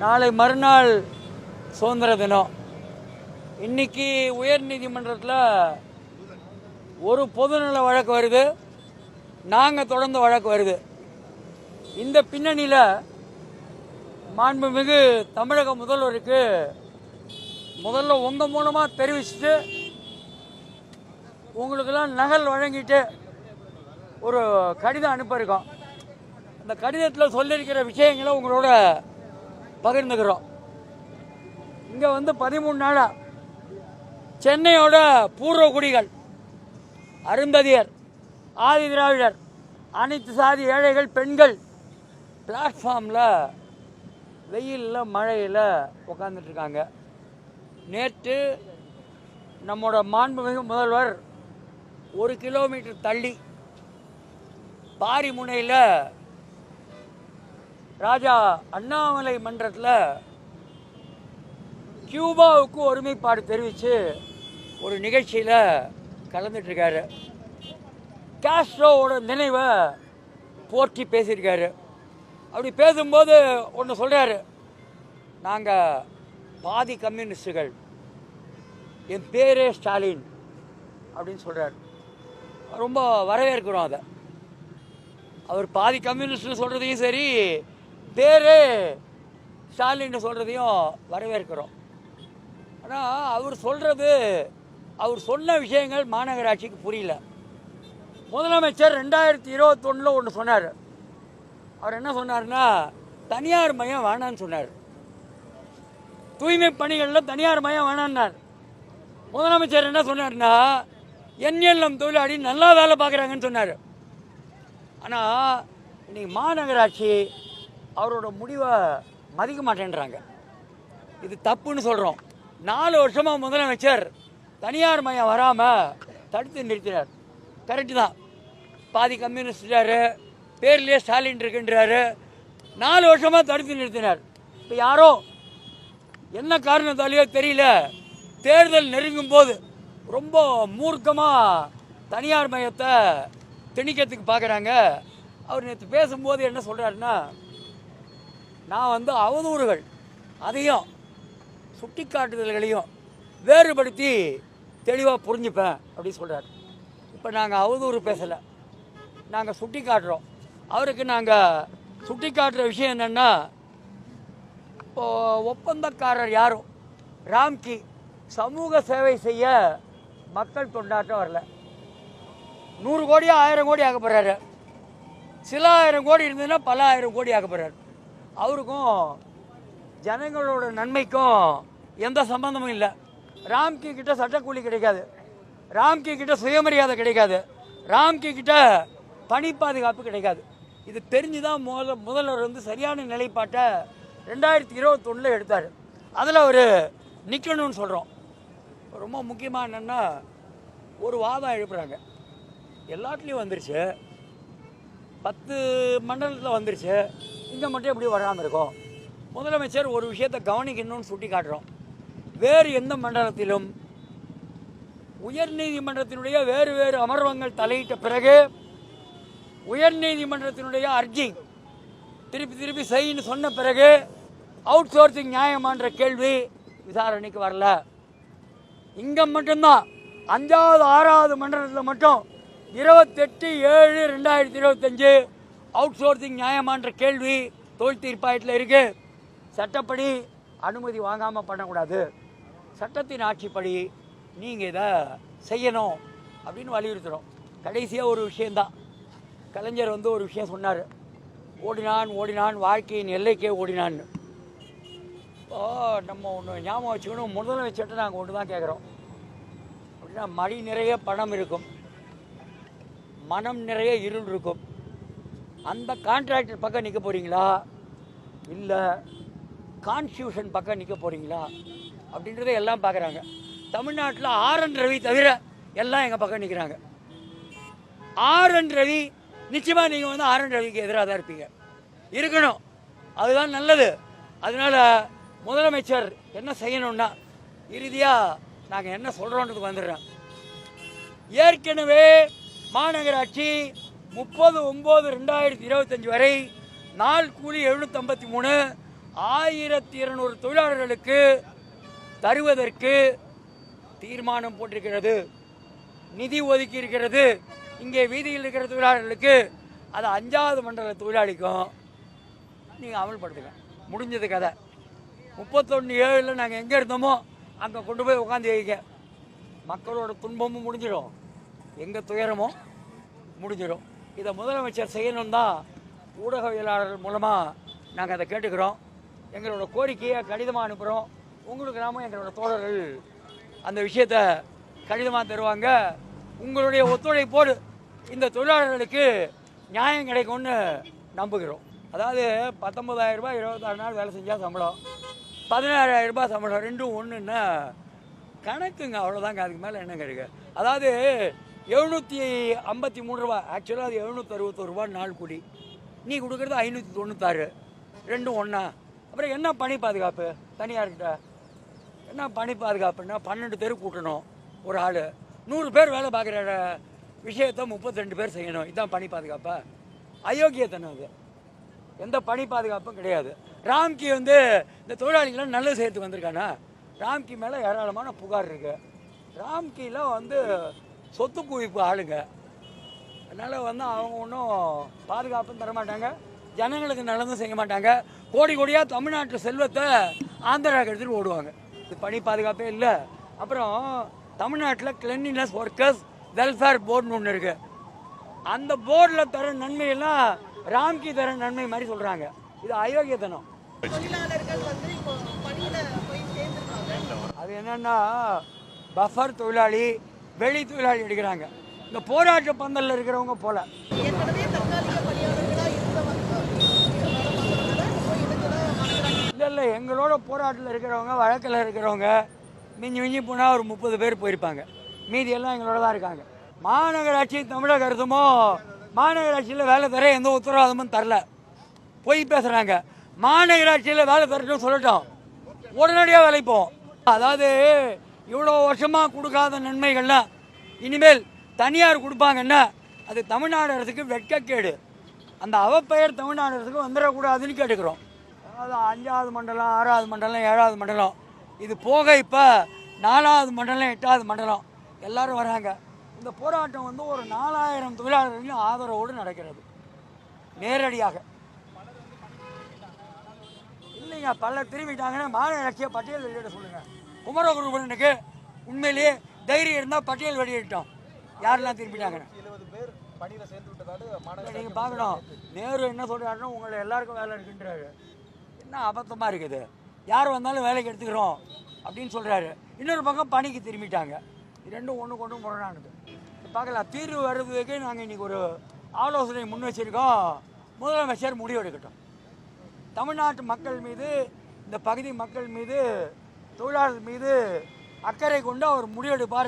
நாளை மறுநாள் சுதந்திர தினம். இன்னைக்கு உயர்நீதிமன்றத்தில் ஒரு பொதுநல வழக்கு வருது, நாங்கள் தொடர்ந்த வழக்கு வருது. இந்த பின்னணியில் மாண்புமிகு தமிழக முதல்வருக்கு முதல்ல உங்கள் மூலமாக தெரிவிச்சுட்டு உங்களுக்கெல்லாம் நகல் வழங்கிட்டு ஒரு கடிதம் அனுப்பியிருக்கோம். அந்த கடிதத்தில் சொல்லியிருக்கிற விஷயங்களை உங்களோட பகிர்ந்துக்கிறோம். இங்கே 13 நாளாக சென்னையோட பூர்வ குடிகள், அருந்ததியர், ஆதி திராவிடர், அனைத்து சாதி ஏழைகள், பெண்கள் பிளாட்ஃபார்மில் வெயிலில் மழையில் உட்காந்துட்ருக்காங்க. நேற்று நம்மோட மாண்புமிகு முதல்வர் 1 கிலோமீட்டர் தள்ளி பாரிமுனையில் ராஜா அண்ணாமலை மன்றத்தில் கியூபாவுக்கு ஒருமைப்பாடு தெரிவித்து ஒரு நிகழ்ச்சியில் கலந்துட்டுருக்காரு. காஸ்ட்ரோவோட நினைவை போற்றி பேசியிருக்காரு. அப்படி பேசும்போது ஒன்று சொல்கிறாரு, நாங்கள் பாதி கம்யூனிஸ்டுகள், என் பேரே ஸ்டாலின் அப்படின்னு சொல்கிறார். ரொம்ப வரவேற்கிறோம் அதை. அவர் பாதி கம்யூனிஸ்ட்னு சொல்கிறதையும் சரி, பேரே ஸ்டாலின்னு சொல்கிறதையும் வரவேற்கிறோம். ஆனால் அவர் சொன்ன விஷயங்கள் மாநகராட்சிக்கு புரியல. முதலமைச்சர் 2021 ஒன்று சொன்னார். அவர் என்ன சொன்னார்னா, தனியார் மையம் வேணான்னு சொன்னார். தூய்மை பணிகளில் தனியார் மையம் வேணான்னார். முதலமைச்சர் என்ன சொன்னார்னா, என்எல்எம் தொழிலாளி நல்லா வேலை பார்க்குறாங்கன்னு சொன்னார். ஆனால் இன்னைக்கு மாநகராட்சி அவரோட முடிவை மதிக்க மாட்டேன்றாங்க. இது தப்புன்னு சொல்கிறோம். 4 வருஷமாக முதலமைச்சர் தனியார் மையம் வராமல் தடுத்து நிறுத்தினார். கரெக்டு தான். பாதி கம்யூனிஸ்டாரு, பேர்லேயே ஸ்டாலின் இருக்குன்றாரு. 4 வருஷமாக தடுத்து நிறுத்தினார். இப்போ யாரோ என்ன காரணத்தாலேயோ தெரியல, தேர்தல் நெருங்கும் போது ரொம்ப மூர்க்கமாக தனியார் மையத்தை திணிக்கிறதுக்கு பார்க்குறாங்க. அவர் நேற்று பேசும்போது என்ன சொல்கிறாருன்னா, நான் அவதூறுகள் அதையும் சுட்டி காட்டுதல்களையும் வேறுபடுத்தி தெளிவாக புரிஞ்சுப்பேன் அப்படின்னு சொல்கிறார். இப்போ நாங்கள் அவதூறு பேசலை, நாங்கள் சுட்டி காட்டுறோம். அவருக்கு நாங்கள் சுட்டி காட்டுற விஷயம் என்னென்னா, இப்போது ஒப்பந்தக்காரர் யாரும் ராம்கி சமூக சேவை செய்ய மக்கள் தொண்டாட்டம் வரல. 100 கோடியா 1000 கோடி ஆக போகிறாரு. சில 1000 கோடி இருந்ததுன்னா பல 1000 கோடி ஆக போகிறார். அவருக்கும் ஜனங்களோட நன்மைக்கும் எந்த சம்பந்தமும் இல்லை. ராம்கி கிட்ட சட்டக்கூலி கிடைக்காது, ராம்கி கிட்ட சுயமரியாதை கிடைக்காது, ராம்கி கிட்ட பணி பாதுகாப்பு கிடைக்காது. இது தெரிஞ்சு தான் முதல்வர் சரியான நிலைப்பாட்டை 2021 எடுத்தார். அதில் அவர் நிற்கணும்னு சொல்கிறோம். ரொம்ப முக்கியமாக என்னென்னா, ஒரு வாதம் எழுப்புறாங்க. எல்லாத்துலேயும் வந்துருச்சு, 10 மண்டலத்தில் வந்துருச்சு, இங்கே மட்டும் எப்படி வராமல் இருக்கும்? முதலமைச்சர் ஒரு விஷயத்தை கவனிக்கணும்னு சுட்டி காட்டுறோம். வேறு எந்த மண்டலத்திலும் உயர்நீதிமன்றத்தினுடைய வேறு வேறு அமர்வங்கள் தலையிட்ட பிறகு உயர்நீதிமன்றத்தினுடைய அர்ஜி திருப்பி செய்யின்னு சொன்ன பிறகு அவுட் சோர்சிங் நியாயமான்ற கேள்வி விசாரணைக்கு வரல. இங்கே மட்டும்தான் 5வது 6வது மண்டலத்தில் மட்டும் 28/7/2025 அவுட் சோர்சிங் நியாயமான்ற கேள்வி தொழில் தீர்ப்பாயத்தில் இருக்குது. சட்டப்படி அனுமதி வாங்காமல் பண்ணக்கூடாது, சட்டத்தின் ஆட்சிப்படி நீங்கள் இதை செய்யணும் அப்படின்னு வலியுறுத்துகிறோம். கடைசியாக ஒரு விஷயந்தான், கலைஞர் ஒரு விஷயம் சொன்னார், ஓடினான் வாழ்க்கையின் எல்லைக்கே ஓடினான்னு. நம்ம ஒன்று ஞாபகம் வச்சுக்கணும், முதலமைச்சர்கிட்ட நாங்கள் ஒன்று தான் கேட்குறோம். அப்படின்னா மடி நிறைய பணம் இருக்கும், மனம் நிறைய இருள் இருக்கும். அந்த கான்ட்ராக்டர் பக்கம் நிற்க போகிறீங்களா, இல்லை கான்ஸ்டியூஷன் பக்கம் நிற்க போகிறீங்களா அப்படின்றத எல்லாம் பார்க்குறாங்க. தமிழ்நாட்டில் RN ரவி தவிர எல்லாம் எங்கள் பக்கம் நிற்கிறாங்க. RN ரவி நிச்சயமாக நீங்கள் RN ரவிக்கு எதிராக தான் இருப்பீங்க, இருக்கணும், அதுதான் நல்லது. அதனால் முதலமைச்சர் என்ன செய்யணும்னா, இறுதியாக நாங்கள் என்ன சொல்கிறோன்றதுக்கு வந்துடுறோம். ஏற்கனவே மாநகராட்சி 30/9/2025 வரை நாள் கூலி 753, 1200 தொழிலாளர்களுக்கு தருவதற்கு தீர்மானம் போட்டிருக்கிறது, நிதி ஒதுக்கி இருக்கிறது. இங்கே வீதியில் இருக்கிற தொழிலாளர்களுக்கு அது 5வது மண்டல தொழிலாளிக்கும் நீங்கள் அமல்படுத்துங்க. முடிஞ்சது கதை. 31/7 நாங்கள் எங்கே இருந்தோமோ அங்கே கொண்டு போய் உட்காந்து வைக்க. மக்களோட துன்பமும் முடிஞ்சிடும், எங்கள் துயரமும் முடிஞ்சிடும். இதை முதலமைச்சர் செய்யணும் தான் ஊடகவியலாளர்கள் மூலமாக நாங்கள் அதை கேட்டுக்கிறோம். எங்களோட கோரிக்கையை கடிதமாக அனுப்புகிறோம். உங்களுக்கு நாம எங்களோட தோழர்கள் அந்த விஷயத்தை கடிதமாக தருவாங்க. உங்களுடைய ஒத்துழைப்போடு இந்த தொழிலாளர்களுக்கு நியாயம் கிடைக்கும்னு நம்புகிறோம். அதாவது 19,000 ரூபாய் 26 நாள் வேலை செஞ்சால் சம்பளம், 17,000 ரூபாய் சம்பளம், ரெண்டும் ஒன்றுன்னா கணக்குங்க, அவ்வளோதாங்க. அதுக்கு மேலே என்னங்க இருக்குது? அதாவது 753 ரூபா, ஆக்சுவலாக அது 761 ரூபா நாள் கூலி. நீ கொடுக்குறது 596, ரெண்டும் ஒன்றா? அப்புறம் என்ன பணி பாதுகாப்பு? தனியார்கிட்ட என்ன பணி பாதுகாப்புன்னா 12 பேர் கூட்டணும். ஒரு ஆள் 100 பேர் வேலை பார்க்குற விஷயத்த 32 பேர் செய்யணும். இதுதான் பணி பாதுகாப்பா? அயோக்கியத்தனம் அது. எந்த பணி பாதுகாப்பும் கிடையாது. ராம்கி இந்த தொழிலாளிகளாம் நல்லது செய்யறதுக்கு வந்திருக்கானா? ராம்கி மேலே ஏராளமான புகார் இருக்கு. ராம்கியில் சொத்து குவிப்பு ஆளுங்க. அதனால் அவங்க ஒன்றும் பாதுகாப்பும் தரமாட்டாங்க, ஜனங்களுக்கு நல்லதும் செய்ய மாட்டாங்க. கோடி கோடியாக தமிழ்நாட்டு செல்வத்தை ஆந்திராவுக்கு எடுத்துகிட்டு ஓடுவாங்க. இது பணி பாதுகாப்பே இல்லை. அப்புறம் தமிழ்நாட்டில் கிளென்லினஸ் ஒர்க்கர்ஸ் வெல்ஃபேர் போர்டுன்னு ஒன்று இருக்குது. அந்த போர்டில் தர நன்மையெல்லாம் ராம்கி தர நன்மை மாதிரி சொல்கிறாங்க. இது அயோக்கியத்தனம். அது என்னன்னா பஃபர் தொழிலாளி, வெளி தொழிலாளி எடுக்கிறாங்க. இந்த போராட்ட பந்தலில் இருக்கிறவங்க போல இல்லை, எங்களோட போராட்டத்தில் இருக்கிறவங்க, வழக்கில் இருக்கிறவங்க மிஞ்சி போனால் ஒரு 30 பேர் போயிருப்பாங்க. மீதியெல்லாம் எங்களோட தான் இருக்காங்க. மாநகராட்சி தமிழக அரசுமோ மாநகராட்சியில் வேலை தர எந்த உத்தரவாதமும் தரல, போய் பேசுகிறாங்க. மாநகராட்சியில் வேலை தரட்டும் சொல்லட்டும், உடனடியாக வேலைக்கு போவோம். அதாவது இவ்வளோ வருஷமாக கொடுக்காத நன்மைகள்லாம் இனிமேல் தனியார் கொடுப்பாங்கன்னா அது தமிழ்நாடு அரசுக்கு வெட்கக்கேடு. அந்த அவப்பெயர் தமிழ்நாடு அரசுக்கு வந்துடக்கூடாதுன்னு கேட்டுக்கிறோம். அதாவது 5வது மண்டலம், 6வது மண்டலம், 7வது மண்டலம், இது போக இப்போ 4வது மண்டலம், 8வது மண்டலம் எல்லாரும் வராங்க. இந்த போராட்டம் ஒரு 4000 தொழிலாளர்களின் ஆதரவோடு நடக்கிறது. நேரடியாக இல்லைங்க, பல திரும்பிட்டாங்கன்னா மாநகராட்சியை பட்டியல் வெளியிட சொல்லுங்கள். குமரகுருபனுக்கு உண்மையிலேயே தைரியம் இருந்தால் பட்டியல் வெளியிட்டோம். யாரெல்லாம் திரும்பிட்டாங்கன்னு நீங்கள் பார்க்கணும். நேரு என்ன சொல்கிறாருன்னா உங்களை எல்லாருக்கும் வேலை இருக்குன்றாரு. என்ன அபத்தமாக இருக்குது? யார் வந்தாலும் வேலைக்கு எடுத்துக்கிறோம் அப்படின்னு சொல்கிறாரு. இன்னொரு பக்கம் பணிக்கு திரும்பிட்டாங்க. ரெண்டும் ஒன்று கொண்டு முரணானது. பார்க்கலாம், தீர்வு வர்றதுக்கு நாங்கள் இன்றைக்கி ஒரு ஆலோசனை முன் வச்சுருக்கோம். முதலமைச்சர் முடிவெடுக்கட்டும். தமிழ்நாட்டு மக்கள் மீது, இந்த பகுதி மக்கள் மீது, தொழிலாளர்கள் மீது அக்கறை கொண்டு அவர் முடிவெடுப்பார்.